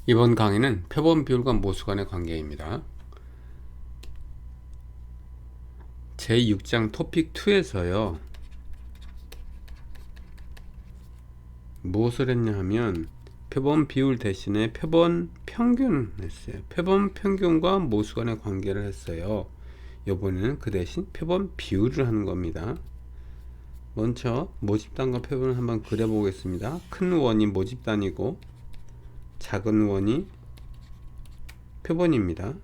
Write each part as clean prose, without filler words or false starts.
이번 강의는 표본 비율과 모수 간의 관계입니다. 제6장 토픽 2에서요. 무엇을 했냐 하면 표본 비율 대신에 표본 평균을 했어요. 표본 평균과 모수 간의 관계를 했어요. 이번에는 그 대신 표본 비율을 하는 겁니다. 먼저 모집단과 표본을 한번 그려보겠습니다. 큰 원이 모집단이고 작은 원이 표본입니다.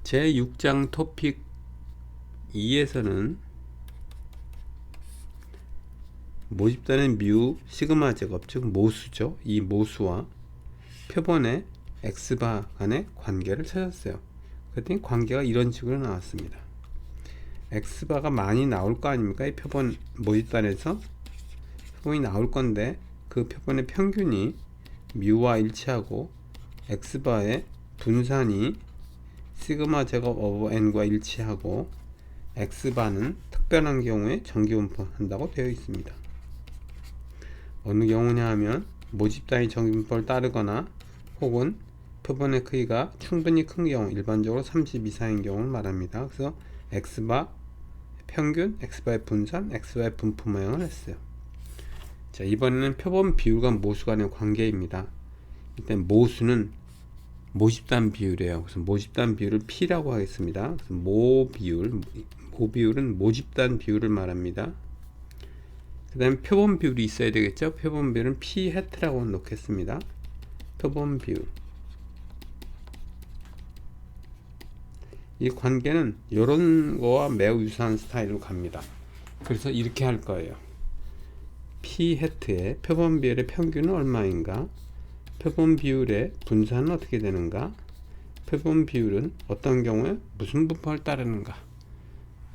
제6장 토픽 2에서는 모집단의 뮤 시그마 제곱 즉 모수죠. 이 모수와 표본의 x바 간의 관계를 찾았어요. 그랬더니 관계가 이런 식으로 나왔습니다. x바가 많이 나올 거 아닙니까? 이 표본 모집단에서 표본이 나올 건데 그 표본의 평균이 뮤와 일치하고 x바의 분산이 시그마 제곱 오버 n과 일치하고 x바는 특별한 경우에 정기분포한다고 되어 있습니다. 어느 경우냐 하면 모집단이 정기분포를 따르거나 혹은 표본의 크기가 충분히 큰 경우, 일반적으로 30 이상인 경우를 말합니다. 그래서 x바 평균, x바의 분산, x바의 분포 모양을 했어요. 자, 이번에는 표본 비율과 모수 간의 관계입니다. 일단 모수는 모집단 비율이에요. 그래서 모집단 비율을 P라고 하겠습니다. 그래서 모 비율은 모집단 비율을 말합니다. 그 다음에 표본 비율이 있어야 되겠죠. 표본 비율은 P 해트라고 놓겠습니다. 표본 비율. 이 관계는 이런 거와 매우 유사한 스타일로 갑니다. 그래서 이렇게 할 거예요. P 해트의 표본 비율의 평균은 얼마인가? 표본 비율의 분산은 어떻게 되는가? 표본 비율은 어떤 경우에 무슨 분포를 따르는가?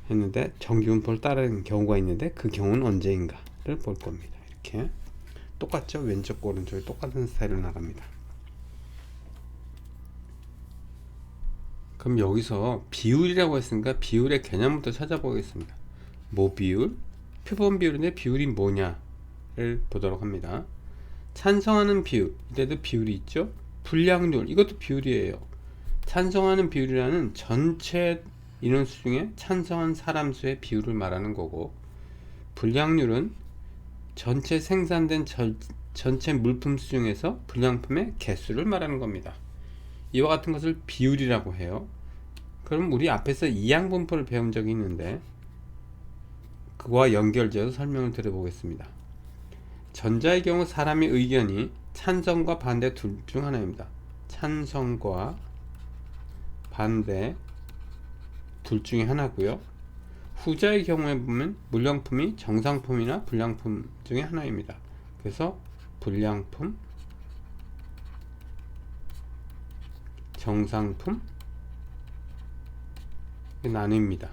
했는데 정기분포를 따르는 경우가 있는데 그 경우는 언제인가를 볼 겁니다. 이렇게 똑같죠? 왼쪽과 오른쪽이 똑같은 스타일로 나갑니다. 그럼 여기서 비율이라고 했으니까 비율의 개념부터 찾아보겠습니다. 뭐 비율? 표본 비율인데 비율이 뭐냐를 보도록 합니다. 찬성하는 비율, 이때도 비율이 있죠. 불량률, 이것도 비율이에요. 찬성하는 비율이라는 전체 인원수 중에 찬성한 사람 수의 비율을 말하는 거고, 불량률은 전체 생산된 전체 물품 수 중에서 불량품의 개수를 말하는 겁니다. 이와 같은 것을 비율이라고 해요. 그럼 우리 앞에서 이항분포를 배운 적이 있는데 그와 연결지어서 설명을 드려보겠습니다. 전자의 경우 사람의 의견이 찬성과 반대 둘 중 하나입니다. 찬성과 반대 둘 중에 하나고요. 후자의 경우에 보면 물량품이 정상품이나 불량품 중에 하나입니다. 그래서 불량품, 정상품 나뉩니다.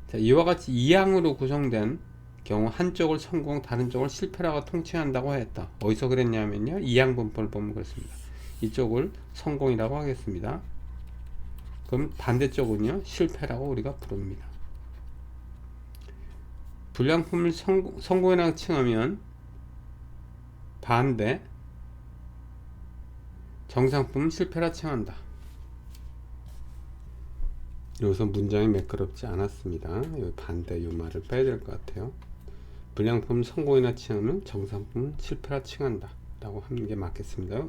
자, 이와 같이 이항으로 구성된 경우 한쪽을 성공, 다른 쪽을 실패라고 통칭한다고 했다. 어디서 그랬냐면요, 이항 분포를 보면 그렇습니다. 이쪽을 성공이라고 하겠습니다. 그럼 반대쪽은요, 실패라고 우리가 부릅니다. 불량품을 성공이라고 칭하면 반대, 정상품은 실패라 칭한다. 여기서 문장이 매끄럽지 않았습니다. 여기 반대 이 말을 빼야 될 것 같아요. 불량품 성공이나 칭하면 정상품은 실패라 칭한다 라고 하는 게 맞겠습니다.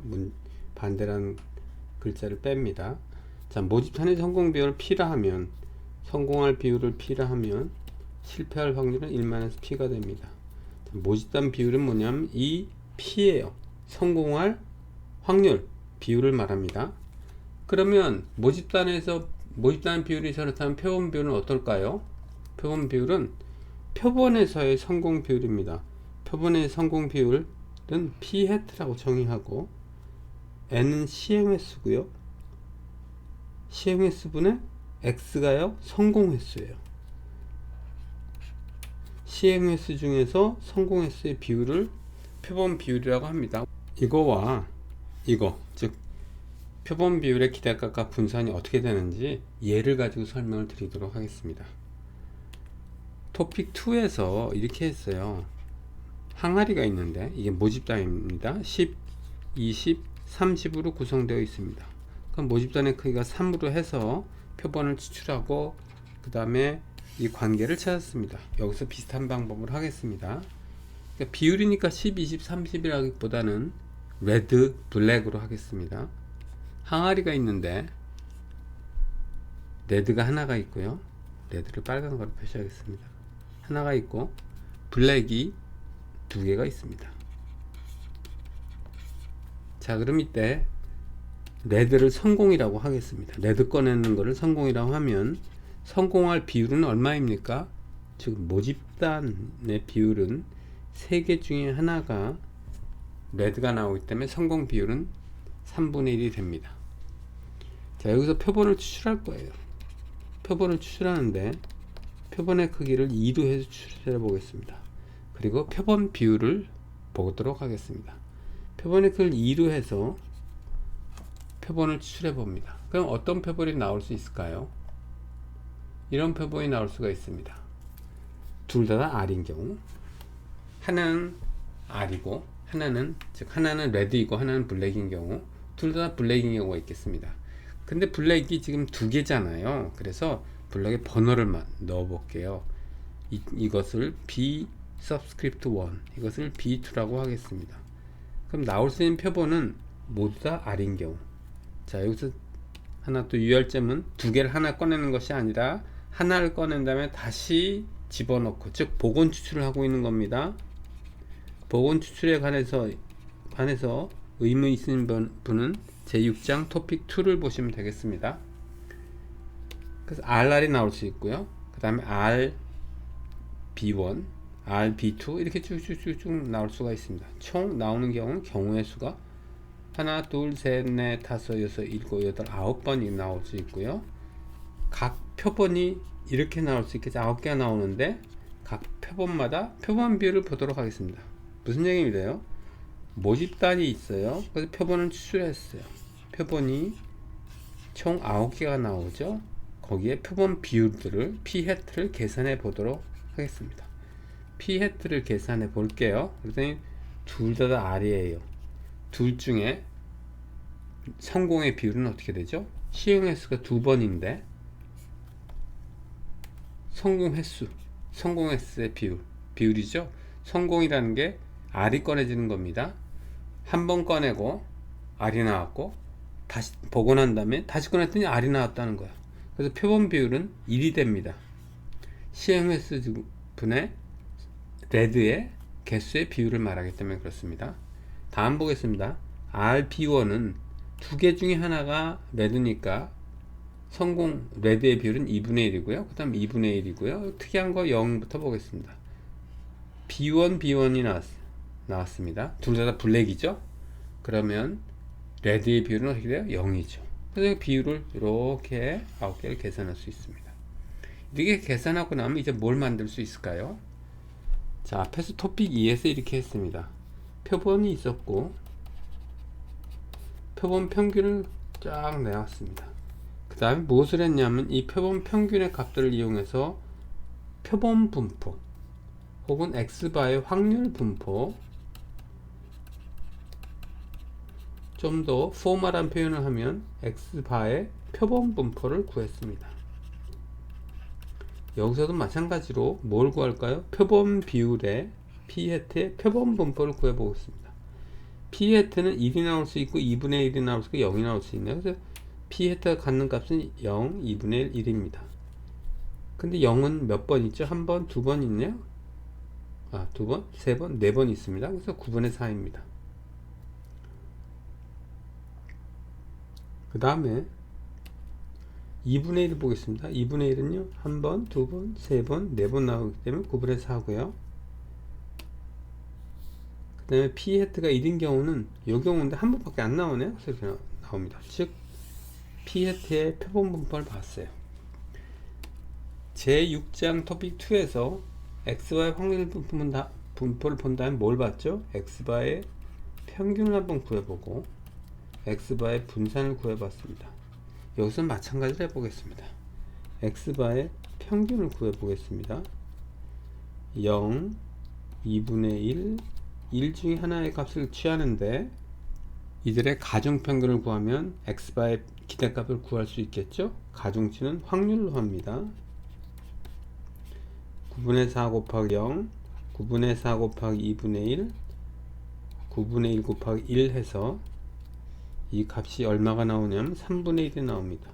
반대라는 글자를 뺍니다. 자, 모집단의 성공 비율을 P라 하면, 성공할 비율을 P라 하면 실패할 확률은 1-P가 됩니다. 자, 모집단 비율은 뭐냐면 이 P예요. 성공할 확률, 비율을 말합니다. 그러면 모집단 비율이 그렇다면 표본 비율은 어떨까요? 표본 비율은 표본에서의 성공 비율입니다. 표본의 성공 비율은 P 해트라고 정의하고 N은 시행 횟수고요. 시행 횟수분의 X가요, 성공 횟수예요. 시행 횟수 중에서 성공 횟수의 비율을 표본 비율이라고 합니다. 이거와 이거, 즉 표본 비율의 기대값과 분산이 어떻게 되는지 예를 가지고 설명을 드리도록 하겠습니다. 토픽 2에서 이렇게 했어요. 항아리가 있는데 이게 모집단입니다. 10, 20, 30으로 구성되어 있습니다. 그럼 모집단의 크기가 3으로 해서 표본을 추출하고 그 다음에 이 관계를 찾았습니다. 여기서 비슷한 방법을 하겠습니다. 그러니까 비율이니까 10, 20, 30이라기보다는 레드, 블랙으로 하겠습니다. 항아리가 있는데 레드가 하나가 있고요. 레드를 빨간 거로 표시하겠습니다. 하나가 있고 블랙이 두 개가 있습니다. 자, 그럼 이때 레드를 성공이라고 하겠습니다. 레드 꺼내는 거를 성공이라고 하면 성공할 비율은 얼마입니까? 즉 모집단의 비율은 3개 중에 하나가 레드가 나오기 때문에 성공 비율은 3분의 1이 됩니다. 자, 여기서 표본을 추출할 거예요. 표본을 추출하는데 표본의 크기를 2로 해서 추출해 보겠습니다. 그리고 표본 비율을 보도록 하겠습니다. 표본의 크기를 2로 해서 표본을 추출해 봅니다. 그럼 어떤 표본이 나올 수 있을까요? 이런 표본이 나올 수가 있습니다. 둘 다 R인 경우, 하나는 R이고 하나는 레드이고 하나는 블랙인 경우, 둘 다 블랙인 경우가 있겠습니다. 근데 블랙이 지금 두 개잖아요. 그래서 블랙의 번호를 넣어 볼게요. 이것을 B subscript 1, 이것을 B2라고 하겠습니다. 그럼 나올 수 있는 표본은 모두 다 R인 경우. 자, 여기서 하나 또 유의점은 두 개를 하나 꺼내는 것이 아니라 하나를 꺼낸 다음에 다시 집어넣고, 즉 복원 추출을 하고 있는 겁니다. 복원 추출에 관해서 의문 있으신 분은 제6장 토픽 2를 보시면 되겠습니다. 그래서 RR이 나올 수 있고요. 그 다음에 RB1, RB2 이렇게 쭉쭉쭉 나올 수가 있습니다. 총 나오는 경우는 경우의 수가 하나, 둘, 셋, 넷, 다섯, 여섯, 일곱, 여덟, 9번이 나올 수 있고요. 각 표본이 이렇게 나올 수 있겠죠. 9개가 나오는데 각 표본마다 표본 비율을 보도록 하겠습니다. 무슨 얘기인데요? 모집단이 있어요. 그래서 표본을 추출했어요. 표본이 총 9개가 나오죠. 거기에 표본 비율들을 P-를 계산해 보도록 하겠습니다. P-를 계산해 볼게요. 그랬더니 둘 다 R이에요. 둘 중에 성공의 비율은 어떻게 되죠? 시행 횟수가 2번인데 성공 횟수의 비율이죠. 성공이라는 게 R이 꺼내지는 겁니다. 한 번 꺼내고 R이 나왔고 다시 복원한 다음에 다시 꺼냈더니 R이 나왔다는 거야. 그래서 표본 비율은 1이 됩니다. 시행 횟수 분의 레드의 개수의 비율을 말하기 때문에 그렇습니다. 다음 보겠습니다. RB1은 두 개 중에 하나가 레드니까 성공 레드의 비율은 2분의 1이고요. 그 다음 2분의 1이고요. 특이한 거 0부터 보겠습니다. B1이 나왔습니다. 둘 다 블랙이죠. 그러면 레드의 비율은 어떻게 돼요? 0이죠. 그래서 비율을 이렇게 9개를 계산할 수 있습니다. 이렇게 계산하고 나면 이제 뭘 만들 수 있을까요? 자, 앞에서 토픽 2에서 이렇게 했습니다. 표본이 있었고 표본 평균을 쫙 내왔습니다. 그 다음에 무엇을 했냐면 이 표본 평균의 값들을 이용해서 표본 분포 혹은 X바의 확률 분포, 좀 더 포멀한 표현을 하면 X바의 표본 분포를 구했습니다. 여기서도 마찬가지로 뭘 구할까요? 표본 비율의 P의 표본 분포를 구해보겠습니다. P는 1이 나올 수 있고 2분의 1이 나올 수 있고 0이 나올 수 있네요. 그래서 P가 갖는 값은 0, 2분의 1입니다. 근데 0은 몇 번 있죠? 한 번, 두 번 있네요. 두 번, 세 번, 네 번 있습니다. 그래서 9분의 4입니다. 그 다음에 2분의 1을 보겠습니다. 2분의 1은요, 한 번, 두 번, 세 번, 네 번 나오기 때문에 9분의 4고요. 그 다음에 P가 1인 경우는 이 경우인데 한 번밖에 안 나오네요. 그래서 이렇게 나옵니다. 즉 P의 표본 분포를 봤어요. 제6장 토픽 2에서 X바의 확률 분포를 본다면 뭘 봤죠? X바의 평균을 한번 구해보고 X바의 분산을 구해봤습니다. 여기서 마찬가지로 해보겠습니다. X바의 평균을 구해보겠습니다. 0, 2분의 1 중에 하나의 값을 취하는데 이들의 가중평균을 구하면 x바의 기대값을 구할 수 있겠죠? 가중치는 확률로 합니다. 9분의 4 곱하기 0, 9분의 4 곱하기 2분의 1, 9분의 1 곱하기 1 해서 이 값이 얼마가 나오냐면 3분의 1이 나옵니다.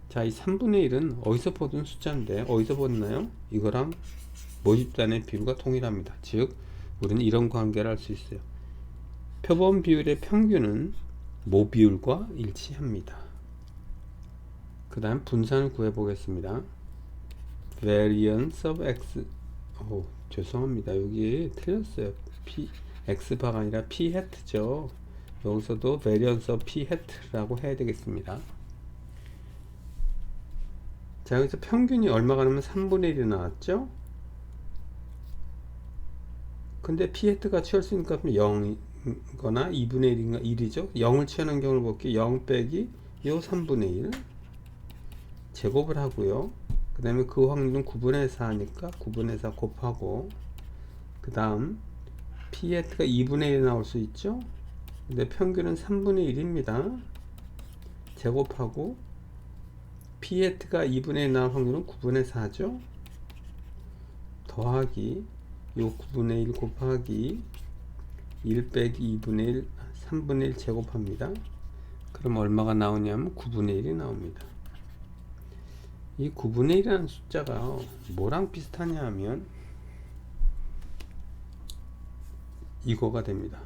자, 이 3분의 1은 어디서 보던 숫자인데 어디서 봤나요? 이거랑 모집단의 비율과 동일합니다. 즉 우리는 이런 관계를 알 수 있어요. 표본 비율의 평균은 모 비율과 일치합니다. 그 다음 분산을 구해 보겠습니다. variance of x, 죄송합니다. 여기 틀렸어요. x바가 아니라 p hat죠. 여기서도 variance of p hat라고 해야 되겠습니다. 자, 여기서 평균이 얼마가 나면 3분의 1이 나왔죠? 근데 p hat가 취할 수 있는 값은 0이거나 2분의 1인가 1이죠. 0을 취하는 경우를 볼게요. 0 빼기 요 3분의 1 제곱을 하고요. 그 다음에 그 확률은 9분의 4니까 9분의 4 곱하고, 그 다음 p hat가 2분의 1이 나올 수 있죠. 근데 평균은 3분의 1입니다. 제곱하고 p hat가 2분의 1 나올 확률은 9분의 4죠. 더하기 요 9분의 1 곱하기 1 빼기 2분의 1 3분의 1 제곱합니다. 그럼 얼마가 나오냐면 9분의 1이 나옵니다. 이 9분의 1이라는 숫자가 뭐랑 비슷하냐 하면 이거가 됩니다.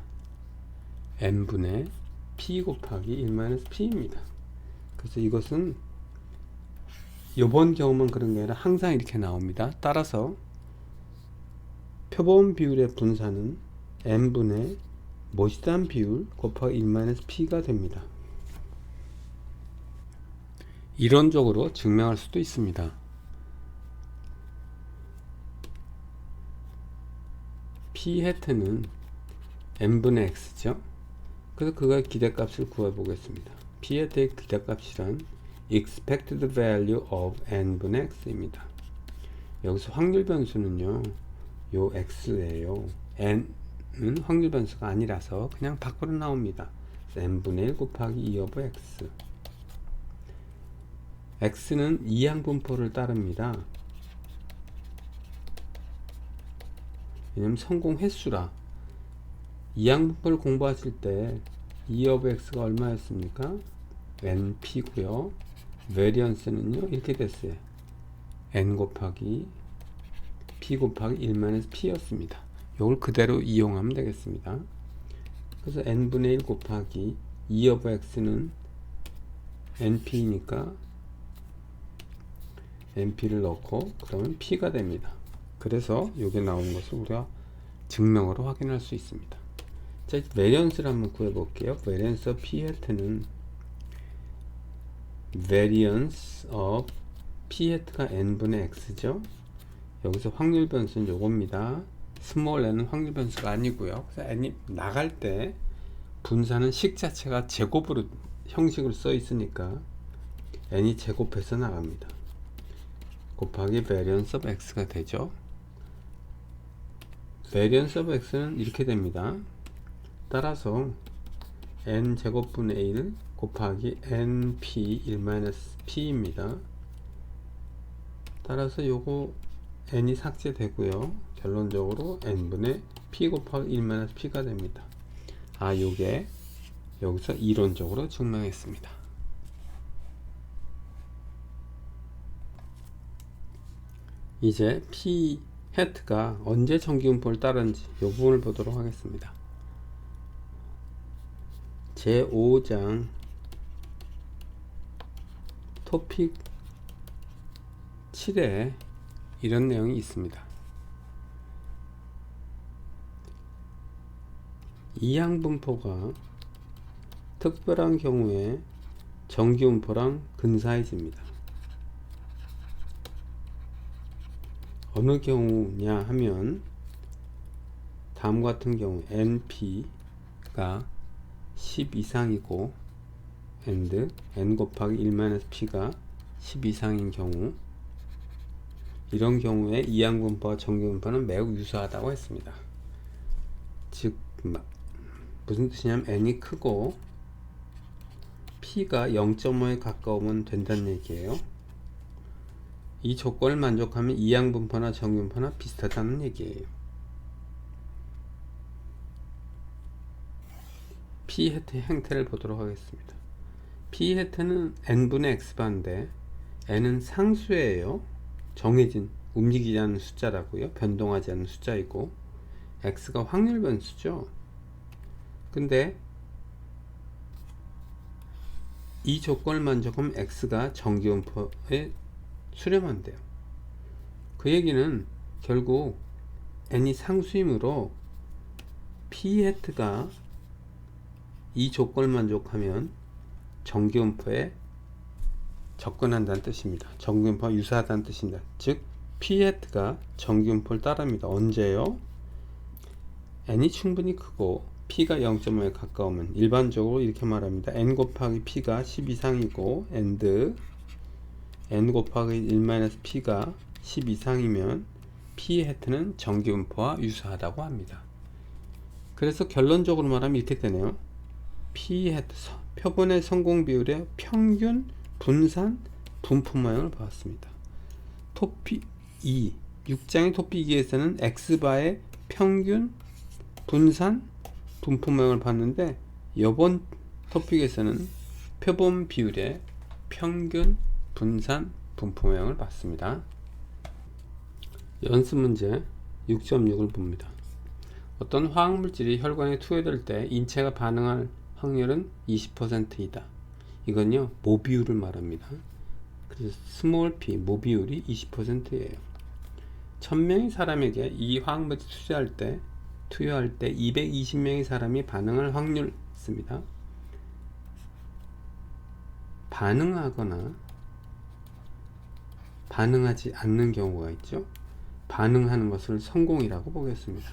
n분의 p 곱하기 1-p입니다. 그래서 이것은 요번 경우만 그런 게 아니라 항상 이렇게 나옵니다. 따라서 표본 비율의 분산은 n분의 모집단 비율 곱하기 1-p가 됩니다. 이론적으로 증명할 수도 있습니다. p hat는 n분의 x죠. 그래서 그거의 기대값을 구해 보겠습니다. p hat의 기대값이란 expected value of n분의 x입니다. 여기서 확률 변수는요, 요 x예요. n은 확률 변수가 아니라서 그냥 밖으로 나옵니다. n분의 1 곱하기 2 of x. x는 이항분포를 따릅니다. 왜냐면 성공 횟수라. 이항분포를 공부하실 때 2 of x가 얼마였습니까? np고요. variance는요 이렇게 됐어요. n 곱하기 p 곱하기 1 p였습니다. 이걸 그대로 이용하면 되겠습니다. 그래서 n분의 1 곱하기 2 of x는 np니까 np를 넣고 그러면 p가 됩니다. 그래서 여기 나오는 것을 우리가 증명으로 확인할 수 있습니다. 자, variance를 한번 구해 볼게요. variance of p hat는 variance of p hat가 n분의 x죠. 여기서 확률 변수는 요겁니다. small n은 확률 변수가 아니고요. 그래서 n이 나갈 때 분산은 식 자체가 제곱으로 형식으로 써 있으니까 n이 제곱해서 나갑니다. 곱하기 variance of x가 되죠. variance of x는 이렇게 됩니다. 따라서 n 제곱분의 1 곱하기 np 1-p입니다. 따라서 요거 n이 삭제되고요. 결론적으로 n분의 p 곱하기 1-p가 됩니다. 요게 여기서 이론적으로 증명했습니다. 이제 p hat가 언제 정기분포를 따르는지 이 부분을 보도록 하겠습니다. 제5장 토픽 7에 이런 내용이 있습니다. 이항분포가 특별한 경우에 정기분포랑 근사해집니다. 어느 경우냐 하면 다음과 같은 경우 np가 10 이상이고 and n 곱하기 1-p가 10 이상인 경우, 이런 경우에 이항분포와 정규분포는 매우 유사하다고 했습니다. 즉 무슨 뜻이냐면 n이 크고 p가 0.5에 가까우면 된다는 얘기예요. 이 조건을 만족하면 이항분포나 정규분포나 비슷하다는 얘기예요. p 해트 행태를 보도록 하겠습니다. p 해트는 n분의 x바인데 n은 상수예요. 정해진 움직이지 않는 숫자라고요. 변동하지 않는 숫자이고 x가 확률 변수죠. 근데 이 조건을 만족하면 x가 정규분포에 수렴한대요. 그 얘기는 결국 n이 상수이므로 p 해트가 이 조건을 만족하면 정규분포에 접근한다는 뜻입니다. 정규분포와 유사하다는 뜻입니다. 즉 p 해트가 정규분포를 따릅니다. 언제요? n이 충분히 크고 p가 0.5에 가까우면 일반적으로 이렇게 말합니다. n 곱하기 p가 10 이상이고 and n 곱하기 1-p가 10 이상이면 p 해트는 정규분포와 유사하다고 합니다. 그래서 결론적으로 말하면 이렇게 되네요. p 해트 표본의 성공 비율의 평균 분산 분포 모양을 보았습니다. 토픽 2 6장의 토픽 2에서는 x바의 평균 분산 분포 모양을 봤는데 이번 토픽에서는 표본 비율의 평균 분산 분포 모양을 봤습니다. 연습 문제 6.6을 봅니다. 어떤 화학물질이 혈관에 투여될 때 인체가 반응할 확률은 20%이다. 이건요 모 비율을 말합니다. 그래서 스몰 p 모 비율이 20%예요. 1000명의 사람에게 이 화학물질 투여할 때 220명의 사람이 반응할 확률 있습니다. 반응하거나 반응하지 않는 경우가 있죠. 반응하는 것을 성공이라고 보겠습니다.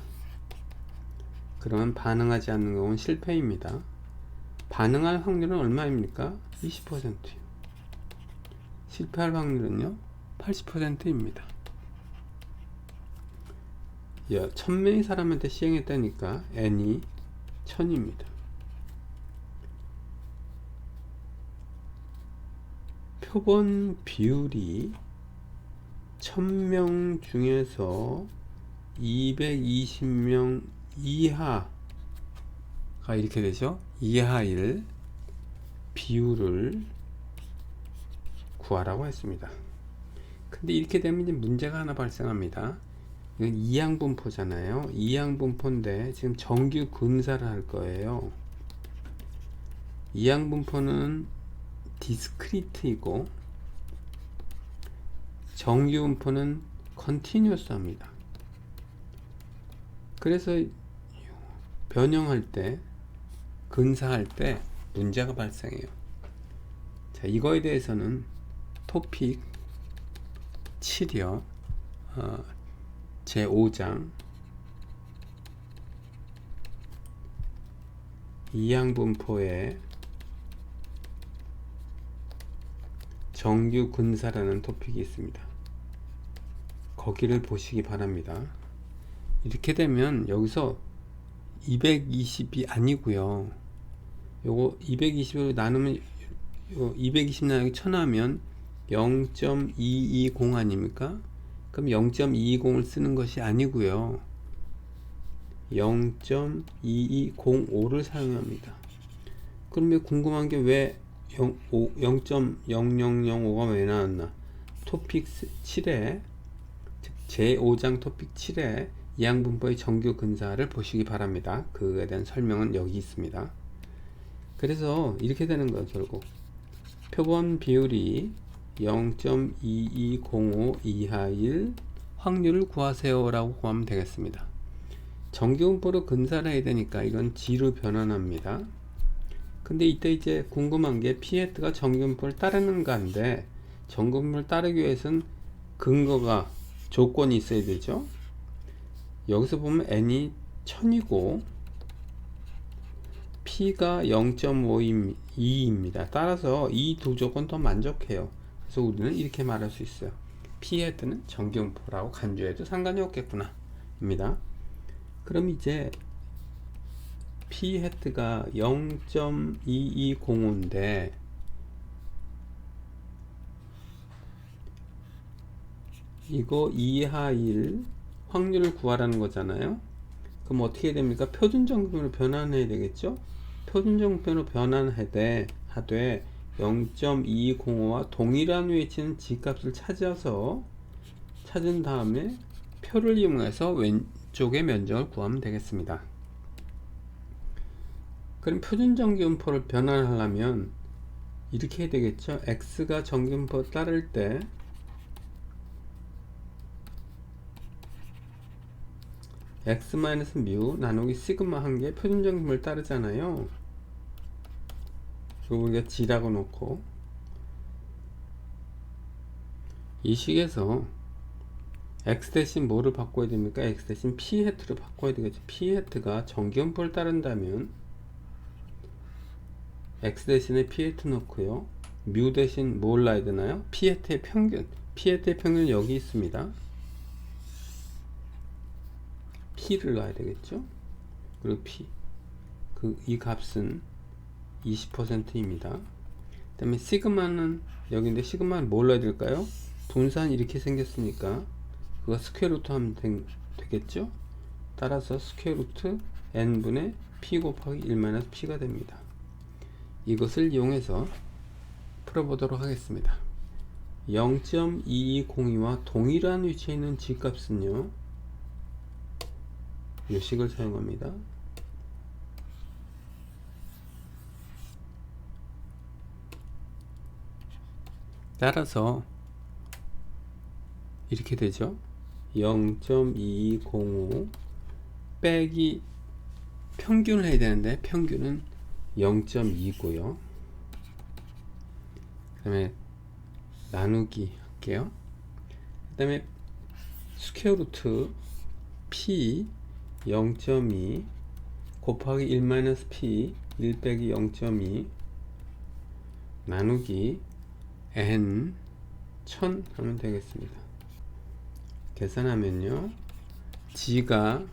그러면 반응하지 않는 경우는 실패입니다. 반응할 확률은 얼마입니까? 20%요. 실패할 확률은요 80%입니다. 1000명의 사람한테 시행했다니까 n이 1000입니다. 표본 비율이 1000명 중에서 220명 이하가 이렇게 되죠. 이하일 비율을 구하라고 했습니다. 근데 이렇게 되면 이제 문제가 하나 발생합니다. 이건 이항분포잖아요. 이항분포인데 지금 정규 근사를 할 거예요. 이항분포는 디스크리트이고 정규분포는 컨티뉴어스합니다. 그래서 변형할 때 근사할 때 문제가 발생해요. 자, 이거에 대해서는 토픽 7이요. 제5장 이항분포의 정규 근사라는 토픽이 있습니다. 거기를 보시기 바랍니다. 이렇게 되면 여기서 220이 아니고요. 요거 220으로 나누면 220 나누기 1000 하면 0.220 아닙니까? 그럼 0.220을 쓰는 것이 아니고요. 0.2205를 사용합니다. 그러면 궁금한 게 왜 0.0005가 왜 나왔나? 토픽 7에 제5장 토픽 7에 이항분포의 정규 근사를 보시기 바랍니다. 그에 대한 설명은 여기 있습니다. 그래서 이렇게 되는 거예요. 결국 표본 비율이 0.2205 이하일 확률을 구하세요 라고 구하면 되겠습니다. 정규분포로 근사를 해야 되니까 이건 G로 변환합니다. 근데 이때 이제 궁금한 게 P해트가 정규분포를 따르는가인데, 정규분포를 따르기 위해서는 근거가 조건이 있어야 되죠. 여기서 보면 n이 1000이고 p가 0.52입니다. 따라서 이 두 조건 더 만족해요. 그래서 우리는 이렇게 말할 수 있어요. P 헤트는 정기분포라고 간주해도 상관이 없겠구나 입니다. 그럼 이제 P 헤트가 0.2205인데 이거 이하일 확률을 구하라는 거잖아요. 그럼 어떻게 됩니까? 표준정규로 변환해야 되겠죠? 표준정규로 변환하되 0.2205와 동일한 위치는 G값을 찾은 다음에 표를 이용해서 왼쪽의 면적을 구하면 되겠습니다. 그럼 표준정규분포를 변환하려면 이렇게 해야 되겠죠? X가 정규분포 따를 때 x-μ 나누기 시그마 한 개 표준정규분포를 따르잖아요. 이거 우리가 G라고 놓고 이 식에서 x 대신 뭐를 바꿔야 됩니까? x 대신 p 해트를 바꿔야 되겠죠. p 해트가 정기분포를 따른다면 x 대신에 p 해트 넣고요. 뮤 대신 뭘 놔야 되나요? p 해트의 평균. p 해트의 평균은 여기 있습니다. p를 놔야 되겠죠. 그리고 p 이 값은 20%입니다. 그 다음에 시그마는 여기인데 시그마는 뭘 넣어야 될까요? 분산 이렇게 생겼으니까 그거 스퀘어 루트 하면 되겠죠. 따라서 스퀘어 루트 n분의 p 곱하기 1 p가 됩니다. 이것을 이용해서 풀어보도록 하겠습니다. 0.2202와 동일한 위치에 있는 G값은요 이 식을 사용합니다. 따라서 이렇게 되죠. 0.2205 빼기 평균을 해야 되는데 평균은 0.2고요. 그 다음에 나누기 할게요. 그 다음에 스퀘어 루트 p 0.2 곱하기 1 p 1 빼기 0.2 나누기 n 1000 하면 되겠습니다. 계산하면요 G가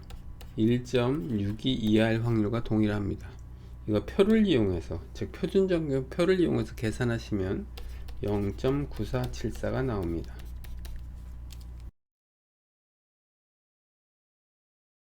1.62 이하일 확률과 동일합니다. 이거 표를 이용해서 즉 표준정규 표를 이용해서 계산하시면 0.9474가 나옵니다.